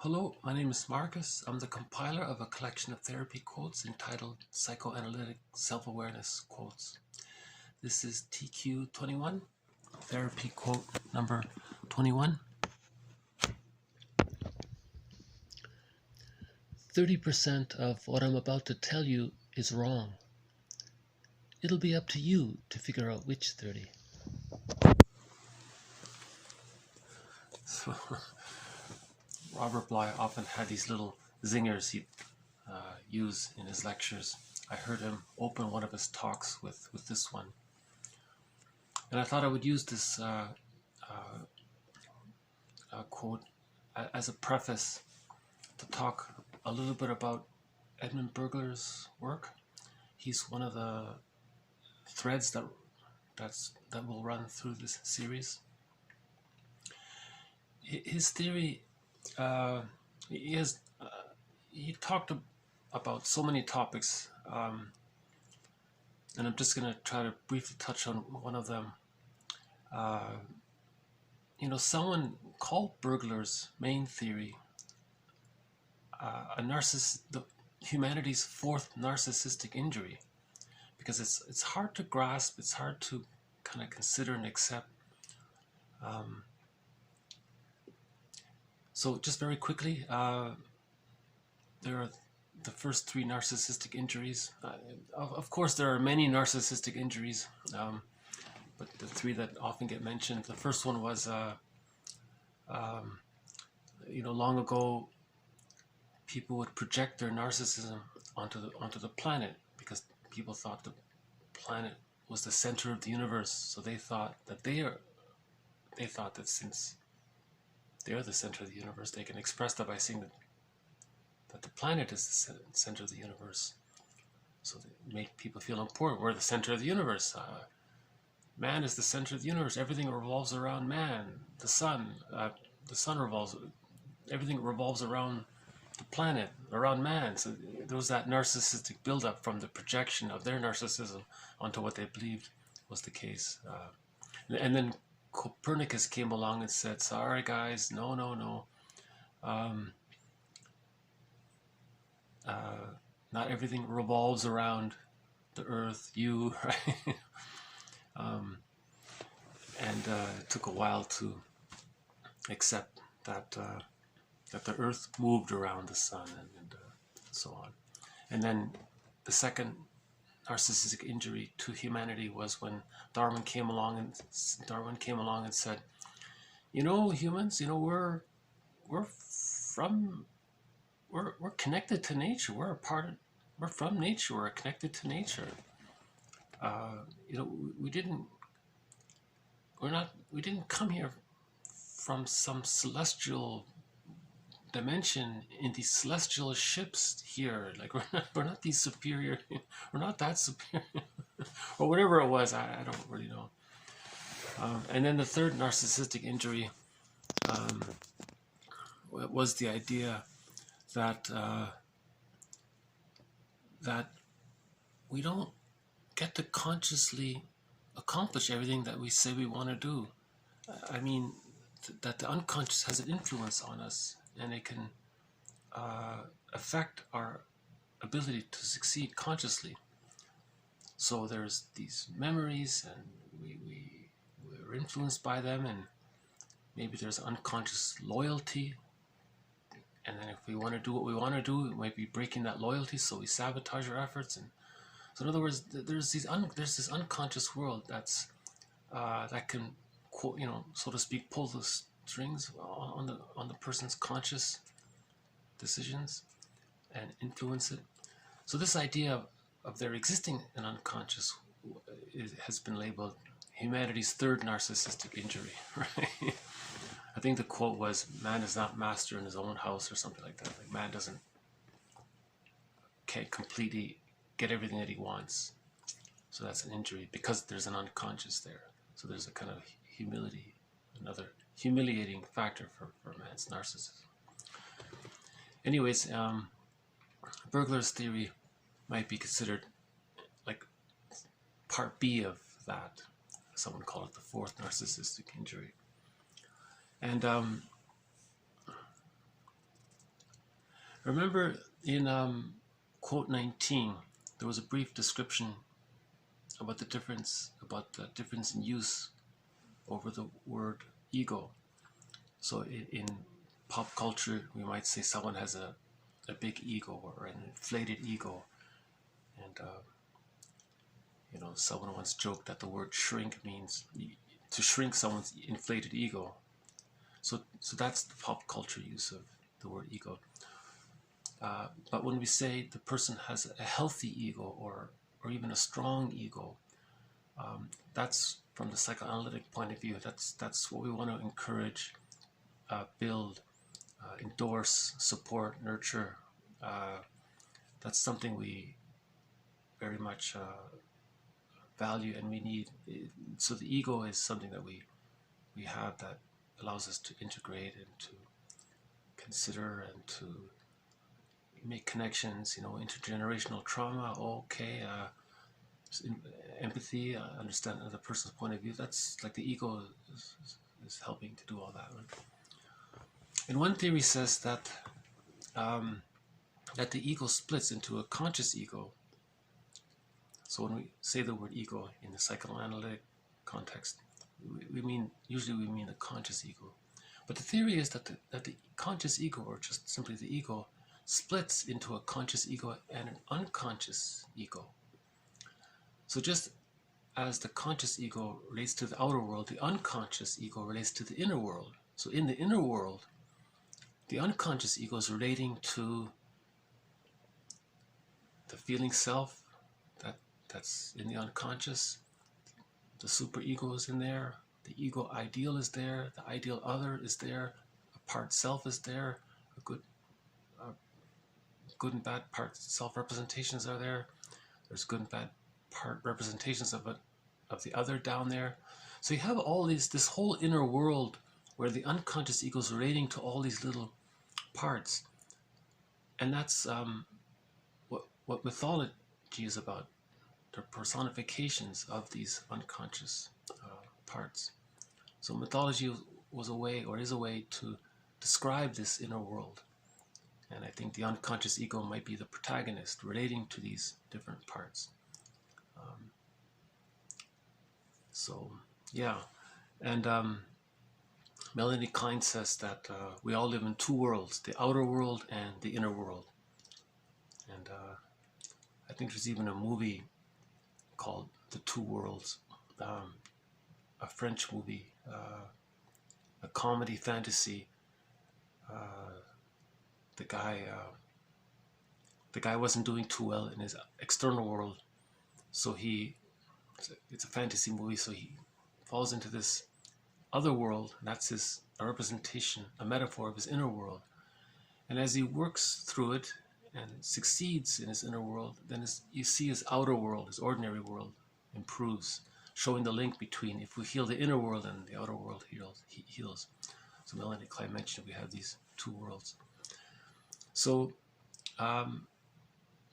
Hello, my name is Marcus. I'm the compiler of a collection of therapy quotes entitled Psychoanalytic Self-Awareness Quotes. This is TQ21, therapy quote number 21. 30% of what I'm about to tell you is wrong. It'll be up to you to figure out which 30. So, Robert Bly often had these little zingers he'd use in his lectures. I heard him open one of his talks with this one. And I thought I would use this quote as a preface to talk a little bit about Edmund Burglar's work. He's one of the threads that will run through this series. His theory, he talked about so many topics, and I'm just going to try to briefly touch on one of them. Someone called Burglar's main theory humanity's fourth narcissistic injury, because it's hard to grasp, it's hard to kind of consider and accept. So just very quickly, there are the first three narcissistic injuries. Of course, there are many narcissistic injuries, but the three that often get mentioned. The first one was, long ago, people would project their narcissism onto the planet because people thought the planet was the center of the universe. So they thought that since they're the center of the universe, they can express that by saying that the planet is the center of the universe. So they make people feel important. We're the center of the universe. Man is the center of the universe. Everything revolves around man. The sun revolves. Everything revolves around the planet, around man. So there was that narcissistic buildup from the projection of their narcissism onto what they believed was the case. And then Copernicus came along and said, sorry guys, no. Not everything revolves around the earth, you, right? It took a while to accept that the earth moved around the sun and so on. And then the second narcissistic injury to humanity was when Darwin came along and said, humans, we're connected to nature. We're from nature. We're connected to nature. We didn't come here from some celestial dimension in these celestial ships here. Like we're not these superior. We're not that superior, or whatever it was. I don't really know. And then the third narcissistic injury was the idea that we don't get to consciously accomplish everything that we say we want to do. I mean, that the unconscious has an influence on us, and it can affect our ability to succeed consciously. So there's these memories, and we're influenced by them, and maybe there's unconscious loyalty. And then if we want to do what we want to do, we might be breaking that loyalty, so we sabotage our efforts. And so, in other words, there's this unconscious world that can, so to speak, pull the strings on the person's conscious decisions and influence it. So this idea of there existing an unconscious has been labeled humanity's third narcissistic injury, right? I think the quote was, man is not master in his own house, or something like that. Like man can't completely get everything that he wants. So that's an injury because there's an unconscious there. So there's a kind of humility, another humiliating factor for man's narcissism. Anyways, Burglar's theory might be considered like part B of that. Someone called it the fourth narcissistic injury. And Remember in quote 19, there was a brief description about the difference in use over the word ego. So in pop culture, we might say someone has a big ego or an inflated ego. And, someone once joked that the word shrink means to shrink someone's inflated ego. So that's the pop culture use of the word ego. But when we say the person has a healthy ego or even a strong ego, that's from the psychoanalytic point of view. That's what we want to encourage, build, endorse, support, nurture. That's something we very much value and we need. So the ego is something that we have that allows us to integrate and to consider and to make connections, intergenerational trauma, okay, empathy, understand another person's point of view. That's like the ego is helping to do all that. Right? And one theory says that that the ego splits into a conscious ego. So when we say the word ego in the psychoanalytic context, usually we mean the conscious ego. But the theory is that the conscious ego, or just simply the ego, splits into a conscious ego and an unconscious ego. So just as the conscious ego relates to the outer world, the unconscious ego relates to the inner world. So in the inner world, the unconscious ego is relating to the feeling self that's in the unconscious. The superego is in there. The ego ideal is there. The ideal other is there. A part self is there. A good and bad part self-representations are there. There's good and bad part representations of the other down there. So you have all this whole inner world where the unconscious ego is relating to all these little parts. And that's what mythology is about. They're personifications of these unconscious parts. So mythology was a way, or is a way, to describe this inner world. And I think the unconscious ego might be the protagonist relating to these different parts. And Melanie Klein says that we all live in two worlds, the outer world and the inner world. And I think there's even a movie called The Two Worlds, a French movie, a comedy fantasy. The guy wasn't doing too well in his external world, so it's a fantasy movie, so he falls into this other world, and that's a representation, a metaphor of his inner world. And as he works through it and succeeds in his inner world, then you see his outer world, his ordinary world, improves, showing the link between if we heal the inner world and the outer world heals. So Melanie Klein mentioned we have these two worlds. So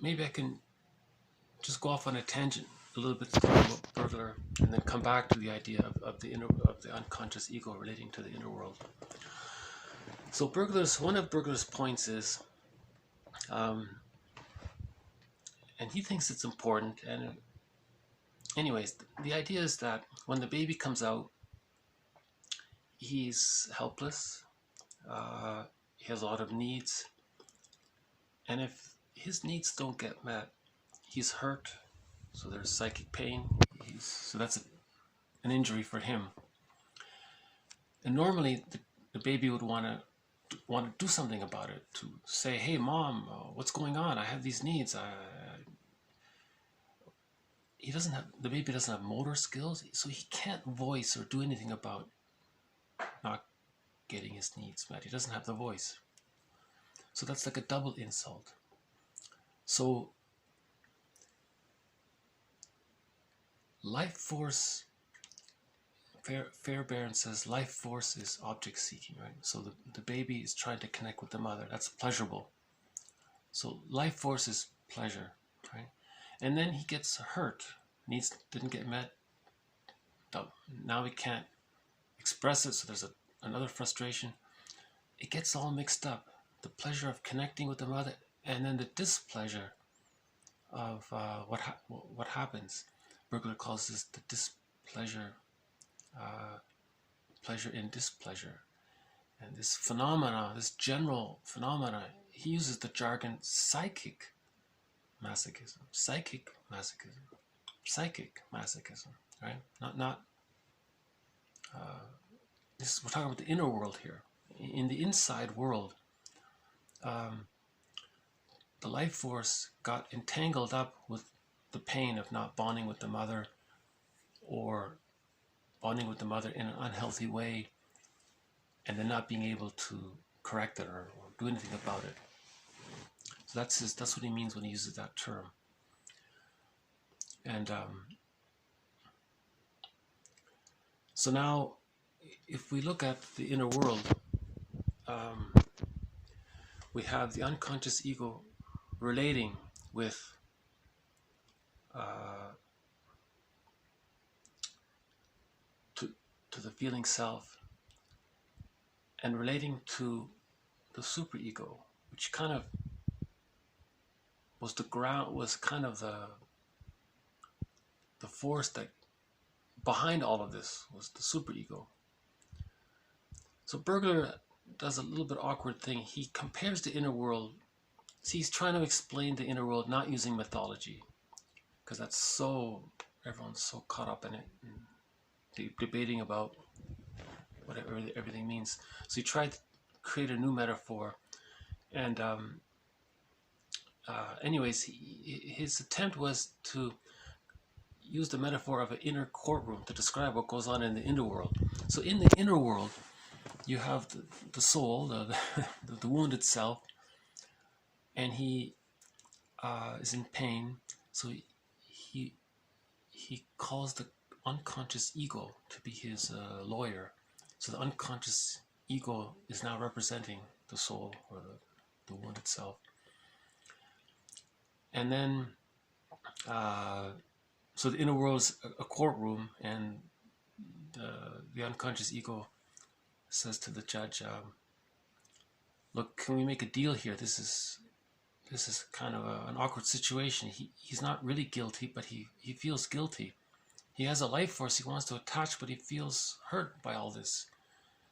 maybe I can just go off on a tangent a little bit about burglar, and then come back to the idea of the unconscious ego relating to the inner world. So one of Burglar's points is, and he thinks it's important, and anyways, the idea is that when the baby comes out, he's helpless, he has a lot of needs, and if his needs don't get met, he's hurt, so there's psychic pain, so that's an injury for him. And normally the baby would want to do something about it, to say, hey mom, what's going on? I have these needs. The baby doesn't have motor skills, so he can't voice or do anything about not getting his needs met. He doesn't have the voice. So that's like a double insult. So life force, Fairbairn says life force is object seeking, right? So the baby is trying to connect with the mother. That's pleasurable. So life force is pleasure, right? And then he gets hurt. Needs didn't get met. Now he can't express it, so there's another frustration. It gets all mixed up. the pleasure of connecting with the mother, and then the displeasure of what happens. Bergler calls this the displeasure, pleasure in displeasure. And this phenomena, this general phenomena, he uses the jargon psychic masochism, psychic masochism, psychic masochism, right? Not. We're talking about the inner world here. In the inside world, the life force got entangled up with the pain of not bonding with the mother, or bonding with the mother in an unhealthy way, and then not being able to correct it or do anything about it. So that's what he means when he uses that term. And so now, if we look at the inner world, we have the unconscious ego relating with to the feeling self, and relating to the superego, which kind of was the ground, was kind of the force that behind all of this was the superego. So Bergler does a little bit awkward thing. He compares the inner world. See, he's trying to explain the inner world not using mythology, because that's so, everyone's so caught up in it, and debating about whatever everything means. So he tried to create a new metaphor, and anyways, his attempt was to use the metaphor of an inner courtroom to describe what goes on in the inner world. So in the inner world, you have the soul, the wounded self, and he is in pain. So he calls the unconscious ego to be his lawyer. So the unconscious ego is now representing the soul, or the wounded self. And then, so the inner world is a courtroom, and the unconscious ego says to the judge, look, can we make a deal here? This is kind of an awkward situation. He's not really guilty, but he feels guilty. He has a life force he wants to attach, but he feels hurt by all this.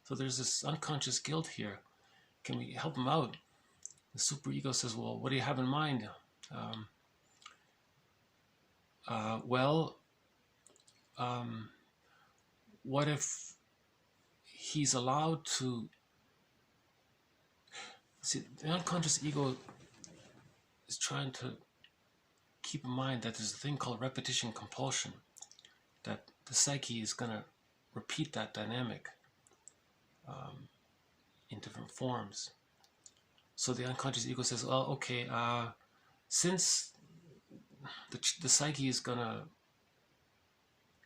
So there's this unconscious guilt here. Can we help him out? The superego says, well, what do you have in mind? What if he's allowed to... See, the unconscious ego is trying to keep in mind that there's a thing called repetition compulsion, that the psyche is going to repeat that dynamic in different forms. So the unconscious ego says, well, okay, since the psyche is going to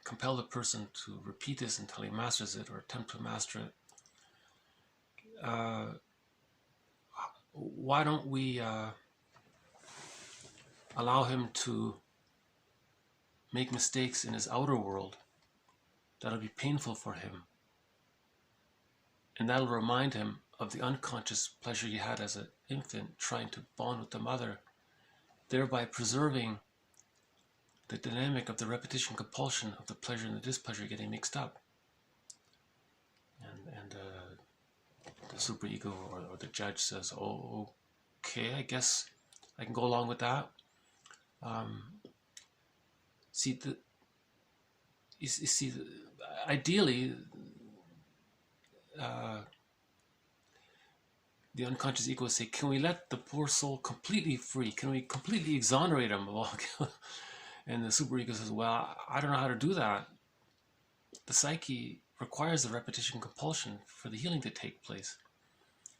compel the person to repeat this until he masters it, or attempt to master it, why don't we allow him to make mistakes in his outer world that'll be painful for him, and that'll remind him of the unconscious pleasure he had as an infant trying to bond with the mother, thereby preserving the dynamic of the repetition compulsion of the pleasure and the displeasure getting mixed up. And the superego or the judge says, oh, okay, I guess I can go along with that. Ideally, the unconscious ego would say, can we let the poor soul completely free? Can we completely exonerate him of all guilt? And the superego says, well, I don't know how to do that. The psyche requires the repetition compulsion for the healing to take place.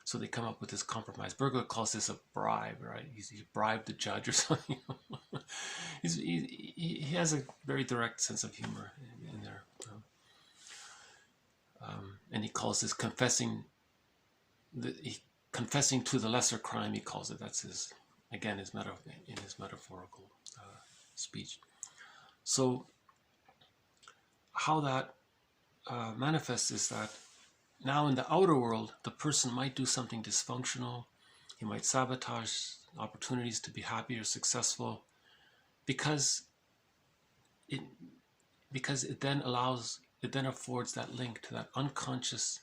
So they come up with this compromise. Bergler calls this a bribe, right? He bribed the judge or something. He has a very direct sense of humor in there. And he calls this confessing to the lesser crime, he calls it. That's his, again, his metaphorical speech. So how that manifests is that now in the outer world, the person might do something dysfunctional, He might sabotage opportunities to be happy or successful because it then affords that link to that unconscious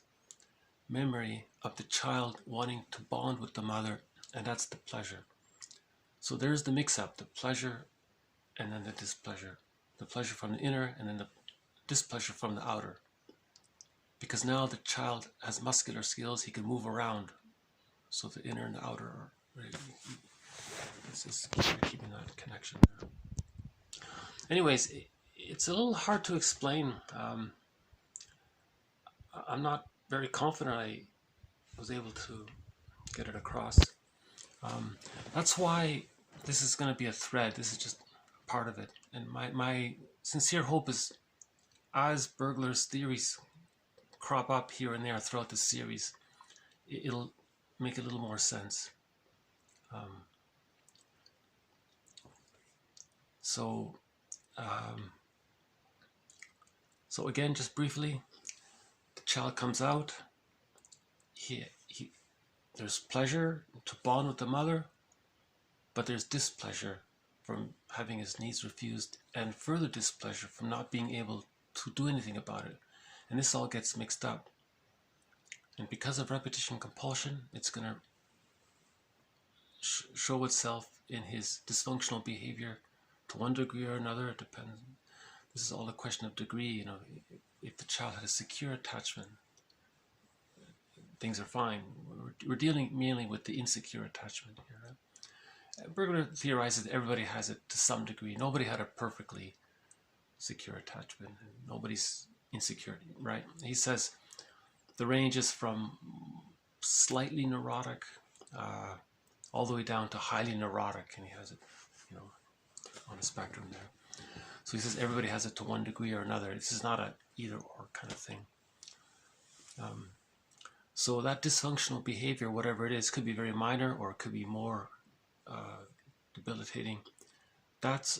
memory of the child wanting to bond with the mother, and that's the pleasure. So there's the mix-up, the pleasure and then the displeasure. The pleasure from the inner and then the displeasure from the outer. Because now the child has muscular skills, he can move around. So the inner and the outer are really, this is keeping that connection there. Anyways, it's a little hard to explain. I'm not very confident I was able to get it across. That's why this is going to be a thread. This is just part of it. And my sincere hope is, as Burglar's theories crop up here and there throughout the series, it'll make a little more sense. So again, just briefly, the child comes out. There's pleasure to bond with the mother, but there's displeasure from having his needs refused, and further displeasure from not being able to do anything about it. And this all gets mixed up. And because of repetition compulsion, it's going to show itself in his dysfunctional behavior to one degree or another. It depends. This is all a question of degree. You know, if the child had a secure attachment, things are fine. We're dealing mainly with the insecure attachment here. Right? Burglar theorizes that everybody has it to some degree. Nobody had a perfectly secure attachment. Nobody's insecure, right? He says the range is from slightly neurotic all the way down to highly neurotic, and he has it, you know, on a spectrum there. So he says everybody has it to one degree or another. This is not a either or kind of thing. So that dysfunctional behavior, whatever it is, could be very minor or it could be more debilitating. That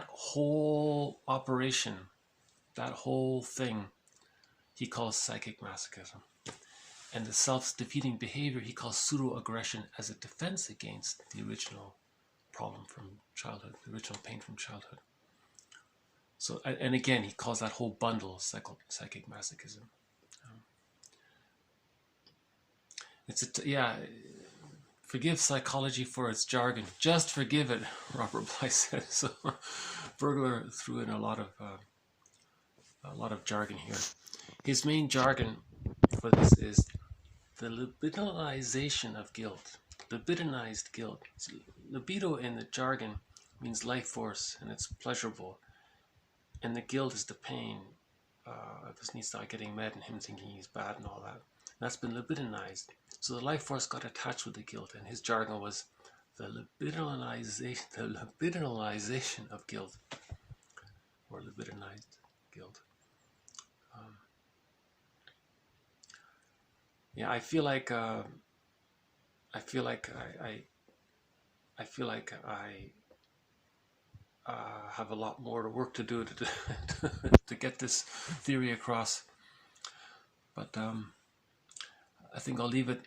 whole operation, that whole thing, he calls psychic masochism. And the self-defeating behavior he calls pseudo-aggression as a defense against the original problem from childhood, the original pain from childhood. So, and again, he calls that whole bundle psychic masochism. Forgive psychology for its jargon. Just forgive it, Robert Bly said. So Burglar threw in a lot of jargon here. His main jargon for this is the libidinalization of guilt. Libidinized guilt. Libido in the jargon means life force, and it's pleasurable. And the guilt is the pain of his needs not getting met and him thinking he's bad and all that. And that's been libidinized. So the life force got attached with the guilt, and his jargon was the libidinalization of guilt, or libidinized guilt. I feel like I have a lot more work to do to get this theory across. But I think I'll leave it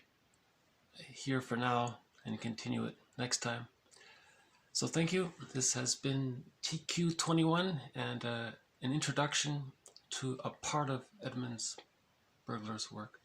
here for now and continue it next time. So thank you. This has been TQ21 and an introduction to a part of Edmund Burglar's work.